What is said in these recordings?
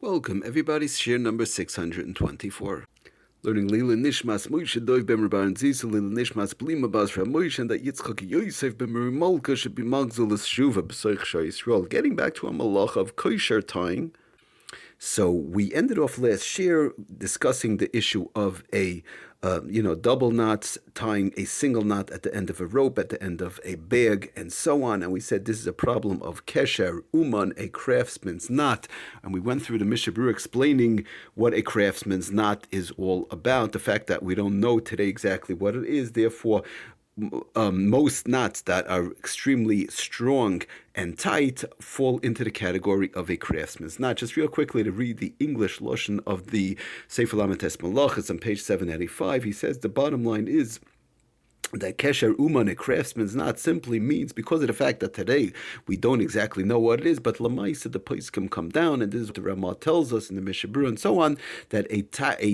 Welcome, everybody. Shiur number 624. Learning Lila Nishmas Moshe Dov Ben Rabban Zisa Lila Nishmas Blima Bas Moshe and that Yitzchak Yosef Ben Merimolka should be Magzulas Shuva B'Soich Yisrael. Getting back to a malach of KOSHAIR tying. So we ended off last shiur discussing the issue of a double knots, tying a single knot at the end of a rope, at the end of a bag, and so on. And we said this is a problem of kesher, uman, a craftsman's knot. And we went through the Mishnah Berurah explaining what a craftsman's knot is all about. The fact that we don't know today exactly what it is, therefore, most knots that are extremely strong and tight fall into the category of a craftsman's knot. Just real quickly to read the English lashon of the Sefer Lamites Malachas on page 785, he says the bottom line is that kesher uman, a craftsman's knot, simply means, because of the fact that today we don't exactly know what it is, but lamaisa the place can come down, and this is what the Ramah tells us in the Mishnah Berurah and so on, that a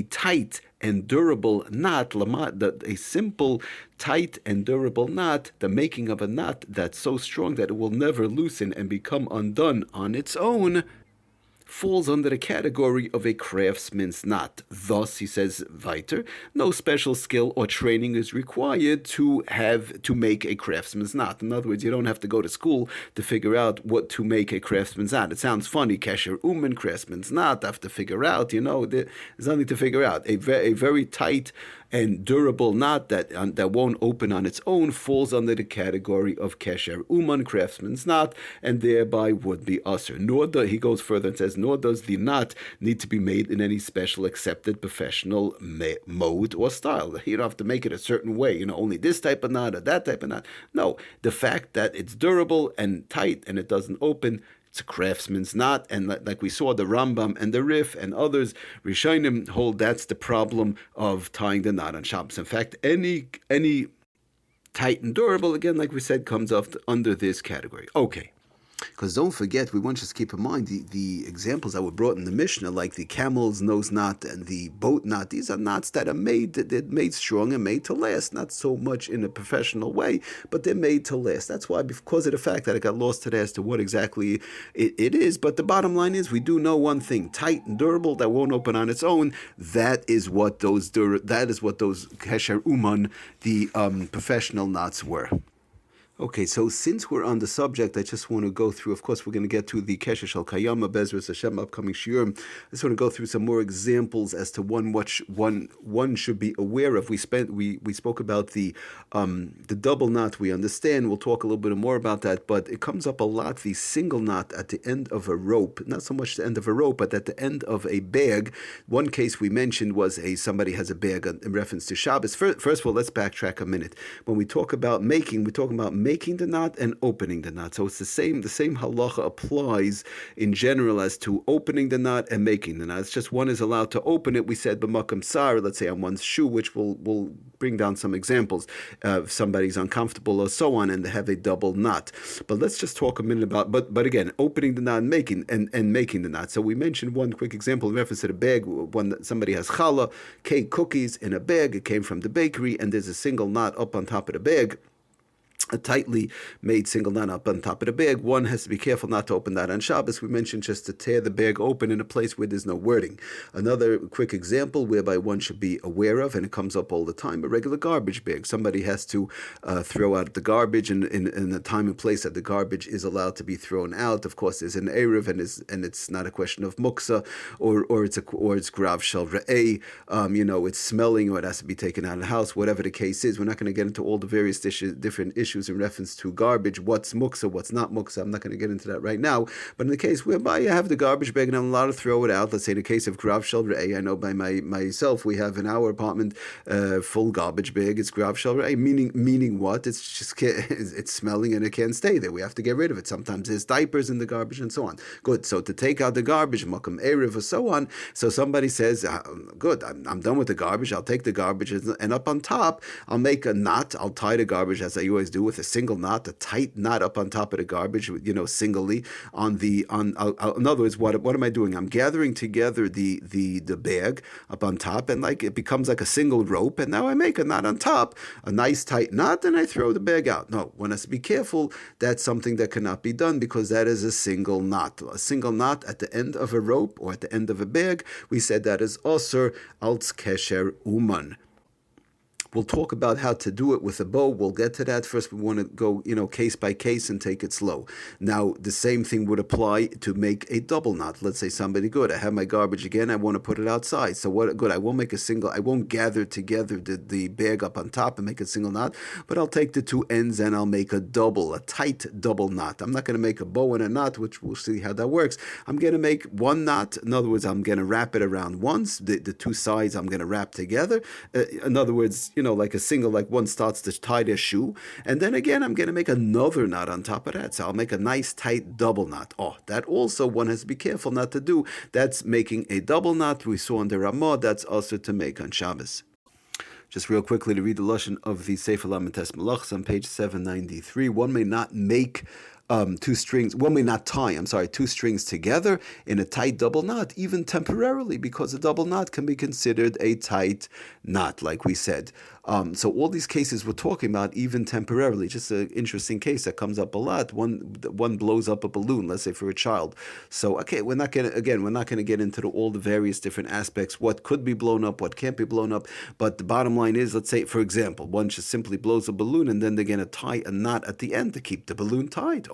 tight and durable knot, a simple, tight and durable knot, the making of a knot that's so strong that it will never loosen and become undone on its own, falls under the category of a craftsman's knot. Thus, he says, weiter, no special skill or training is required to make a craftsman's knot. In other words, you don't have to go to school to figure out what to make a craftsman's knot. It sounds funny, kesher uman, craftsman's knot, I have to figure out, there's nothing to figure out. A very tight and durable knot that won't open on its own falls under the category of kesher uman, craftsman's knot, and thereby would be usher. He goes further and says, nor does the knot need to be made in any special accepted professional mode or style. You don't have to make it a certain way, only this type of knot or that type of knot. No, the fact that it's durable and tight and it doesn't open, it's a craftsman's knot, and like we saw, the Rambam and the Rif and others, Rishonim, hold that's the problem of tying the knot on Shabbos. In fact, any tight and durable, again, like we said, comes up under this category. Okay. Because don't forget, we want to just keep in mind the examples that were brought in the Mishnah, like the camel's nose knot and the boat knot. These are knots that are made strong and made to last. Not so much in a professional way, but they're made to last. That's why, because of the fact that I got lost today as to what exactly it is. But the bottom line is, we do know one thing: tight and durable, that won't open on its own. That is what those kesher uman, the professional knots, were. Okay, so since we're on the subject, I just want to go through, of course, we're going to get to the Kesher Shel Kayama, Bezras Hashem, upcoming Shiur. I just want to go through some more examples as to one should be aware of. We spoke about the double knot, we understand. We'll talk a little bit more about that, but it comes up a lot, the single knot at the end of a rope. Not so much the end of a rope, but at the end of a bag. One case we mentioned was somebody has a bag in reference to Shabbos. First of all, let's backtrack a minute. When we talk about making, we're talking about making the knot and opening the knot. So it's the same halacha applies in general as to opening the knot and making the knot. It's just one is allowed to open it. We said b'makam sar, let's say on one's shoe, which will bring down some examples. If somebody's uncomfortable or so on, and they have a double knot. But let's just talk a minute about, but again, opening the knot and making the knot. So we mentioned one quick example in reference to the bag. Somebody has challah, cake, cookies in a bag. It came from the bakery, and there's a single knot up on top of the bag, a tightly made single knot up on top of the bag. One has to be careful not to open that on Shabbos. We mentioned just to tear the bag open in a place where there's no wording. Another quick example whereby one should be aware of, and it comes up all the time, a regular garbage bag. Somebody has to throw out the garbage in the time and place that the garbage is allowed to be thrown out. Of course, there's an Erev, and it's not a question of muksa, or it's grav shel re'eh, it's smelling, or it has to be taken out of the house, whatever the case is. We're not going to get into all the various different issues in reference to garbage, what's muksa, what's not muksa. I'm not going to get into that right now, but in the case whereby you have the garbage bag and I'm allowed to throw it out, let's say in the case of grav shel re'eh, I know by myself, we have in our apartment full garbage bag, it's grav shel re'eh, meaning what? It's just, it's smelling and it can't stay there. We have to get rid of it. Sometimes there's diapers in the garbage and so on. Good, so to take out the garbage, makam erev or so on, so somebody says, good, I'm done with the garbage, I'll take the garbage, and up on top, I'll make a knot, I'll tie the garbage as I always do, with a single knot, a tight knot up on top of the garbage, singly in other words, what am I doing? I'm gathering together the bag up on top, and like it becomes like a single rope, and now I make a knot on top, a nice tight knot, and I throw the bag out. No, one has to be careful. That's something that cannot be done because that is a single knot. A single knot at the end of a rope or at the end of a bag, we said that is osur als kesher uman. We'll talk about how to do it with a bow. We'll get to that. First, we want to go, case by case and take it slow. Now, the same thing would apply to make a double knot. Let's say somebody, good, I have my garbage again, I want to put it outside. So what? Good, I won't gather together the bag up on top and make a single knot, but I'll take the two ends and I'll make a tight double knot. I'm not going to make a bow and a knot, which we'll see how that works. I'm going to make one knot. In other words, I'm going to wrap it around once. The two sides I'm going to wrap together. In other words, like a single, like one starts to tie their shoe, and then again I'm going to make another knot on top of that. So I'll make a nice tight double knot. That also one has to be careful not to do. That's making a double knot. We saw in the Ramah, that's also to make on Shabbos. Just real quickly to read the lashon of the Sefer Lamites Malachos on page 793. One may not make two strings together in a tight double knot, even temporarily, because a double knot can be considered a tight knot, like we said. So all these cases we're talking about, even temporarily, just an interesting case that comes up a lot. One blows up a balloon, let's say for a child. So we're not going to get into all the various different aspects, what could be blown up, what can't be blown up. But the bottom line is, let's say, for example, one just simply blows a balloon and then they're going to tie a knot at the end to keep the balloon tied.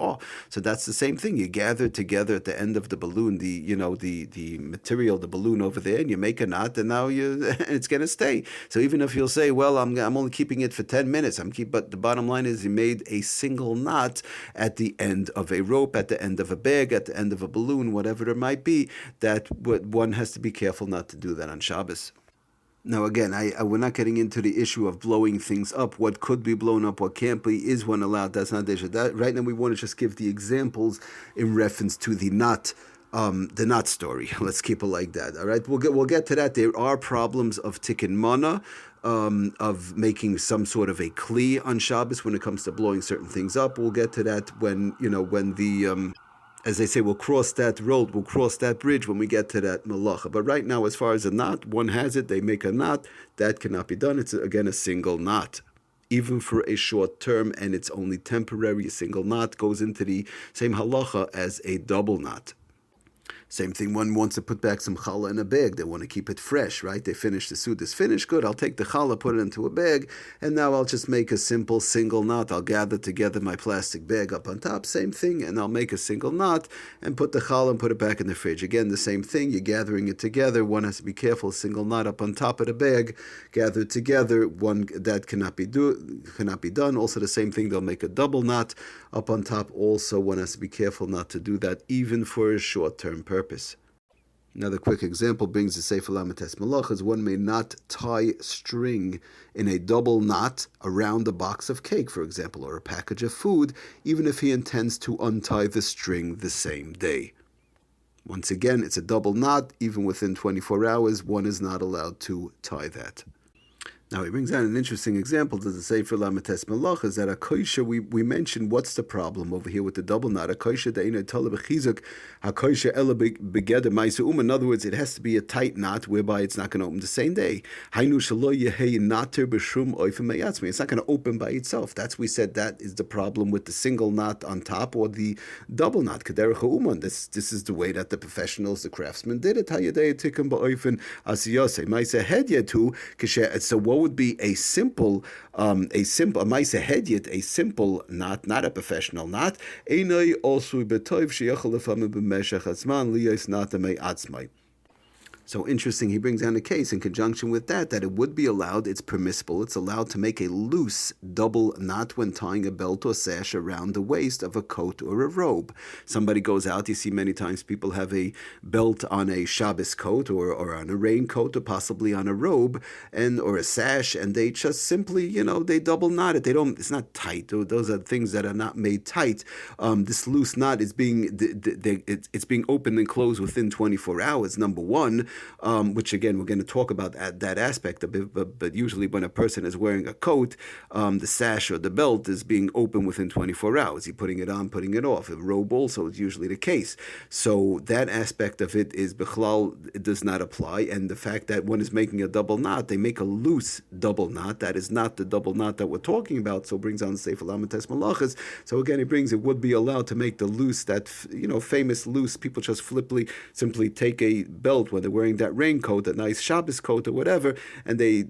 So that's the same thing. You gather together at the end of the balloon, the material, the balloon over there, and you make a knot, and now it's going to stay. So even if you'll say, well, I'm only keeping it for 10 minutes, but the bottom line is you made a single knot at the end of a rope, at the end of a bag, at the end of a balloon, whatever it might be. That one has to be careful not to do that on Shabbos. Now, again, we're not getting into the issue of blowing things up. What could be blown up, what can't be, is one allowed? That's not the issue. Right now, we want to just give the examples in reference to the knot story. Let's keep it like that. All right, we'll get to that. There are problems of tikkun mana, of making some sort of a kli on Shabbos when it comes to blowing certain things up. We'll get to that when the as they say, we'll cross that road, we'll cross that bridge when we get to that malacha. But right now, as far as a knot, one has it, they make a knot, that cannot be done. It's, again, a single knot. Even for a short term, and it's only temporary, a single knot goes into the same halacha as a double knot. Same thing, one wants to put back some challah in a bag. They want to keep it fresh, right? They finish the suda's finished. Good, I'll take the challah, put it into a bag, and now I'll just make a simple single knot. I'll gather together my plastic bag up on top, same thing, and I'll make a single knot and put the challah and put it back in the fridge. Again, the same thing, you're gathering it together. One has to be careful, single knot up on top of the bag, gathered together, one that cannot be done. Also the same thing, they'll make a double knot up on top. Also, one has to be careful not to do that, even for a short-term purpose. Another quick example brings the Sefer Lamites Malachos. One may not tie string in a double knot around a box of cake, for example, or a package of food, even if he intends to untie the string the same day. Once again, it's a double knot. Even within 24 hours, one is not allowed to tie that. Now he brings out an interesting example to the Sefer Lamites Malachos that a kosher, we mentioned what's the problem over here with the double knot. A kosher de'ina tala b'chizuk, a kosher ela begeder ma'isa. In other words, it has to be a tight knot whereby it's not going to open the same day. Hainu shelo yehei nater b'shum oifim me'atzmi. It's not going to open by itself. We said that is the problem with the single knot on top or the double knot. Kederech ha'uman. This is the way that the professionals, the craftsmen did it. Hayadei tikkun ba'oifin asiyase ma'isa hedyetu kishe. So what would be a simple ma'aseh hedyet, a simple knot, not a professional knot? Einay also betoiv sheyachol lefamim b'meshach hatzman liyos nata me'atzmai. So interesting, he brings down a case in conjunction with that it would be allowed, it's permissible, it's allowed to make a loose double knot when tying a belt or sash around the waist of a coat or a robe. Somebody goes out, you see many times people have a belt on a Shabbos coat or on a raincoat or possibly on a robe or a sash, and they just simply, they double knot it. It's not tight. Those are things that are not made tight. This loose knot is being opened and closed within 24 hours, number one. which again, we're going to talk about that aspect of it, but usually when a person is wearing a coat, the sash or the belt is being open within 24 hours. He's putting it on, putting it off. A robe also is usually the case. So that aspect of it is Bichlal, it does not apply. And the fact that one is making a double knot, they make a loose double knot. That is not the double knot that we're talking about. So it brings on the Sefer Lamates Malachas. So again, it would be allowed to make the loose, that famous loose. People just simply take a belt when they're wearing that raincoat, a nice Shabbos coat or whatever, and they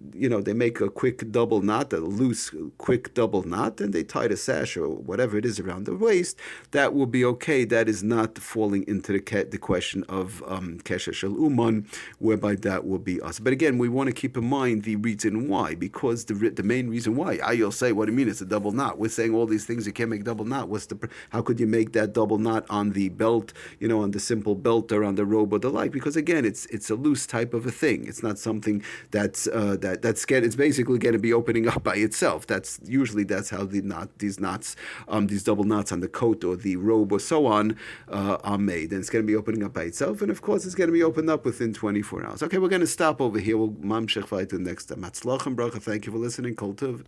make a quick double knot, a loose quick double knot, and they tie the sash or whatever it is around the waist. That will be okay. That is not falling into the question of Kesher Shel Uman, whereby that will be us. But again, we want to keep in mind the reason why, because the main reason why, you'll say, what do you mean it's a double knot? We're saying all these things, you can't make double knot. How could you make that double knot on the belt, on the simple belt or on the robe or the like? Because again, it's a loose type of a thing. It's not something that's it's basically going to be opening up by itself. That's how these double knots on the coat or the robe or so on are made, and it's going to be opening up by itself. And of course, it's going to be opened up within 24 hours. Okay, we're going to stop over here. We'll mamshech weiter next time. Hatzlach and bracha. Thank you for listening. Kol tov.